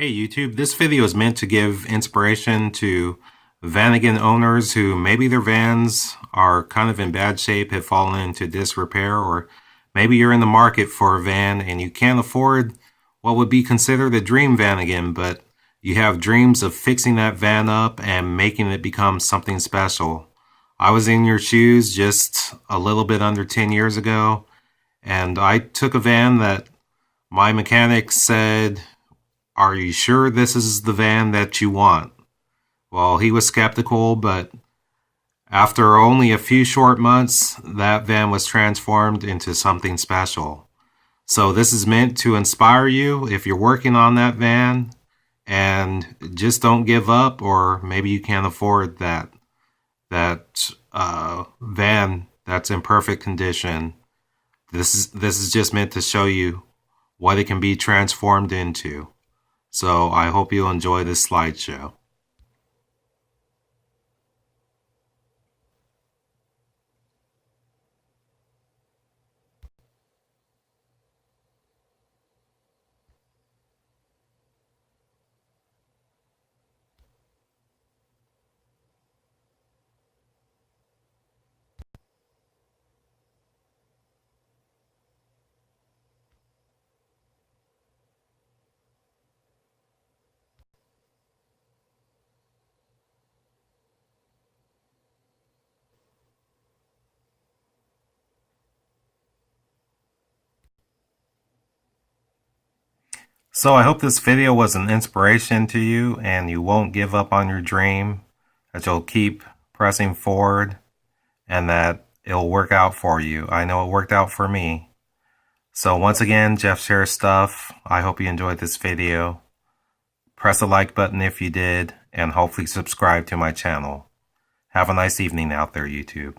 Hey YouTube, this video is meant to give inspiration to Vanagon owners who maybe their vans are kind of in bad shape, have fallen into disrepair, or maybe you're in the market for a van and you can't afford what would be considered a dream Vanagon, but you have dreams of fixing that van up and making it become something special. I was in your shoes just a little bit under 10 years ago, and I took a van that my mechanic said, "Are you sure this is the van that you want?" Well, he was skeptical, but after only a few short months, that van was transformed into something special. So this is meant to inspire you if you're working on that van, and just don't give up, or maybe you can't afford that van that's in perfect condition. This is just meant to show you what it can be transformed into. So I hope you'll enjoy this slideshow. So I hope this video was an inspiration to you and you won't give up on your dream, that you'll keep pressing forward and that it'll work out for you. I know it worked out for me. So once again, Jeff shares stuff. I hope you enjoyed this video. Press the like button if you did, and hopefully subscribe to my channel. Have a nice evening out there, YouTube.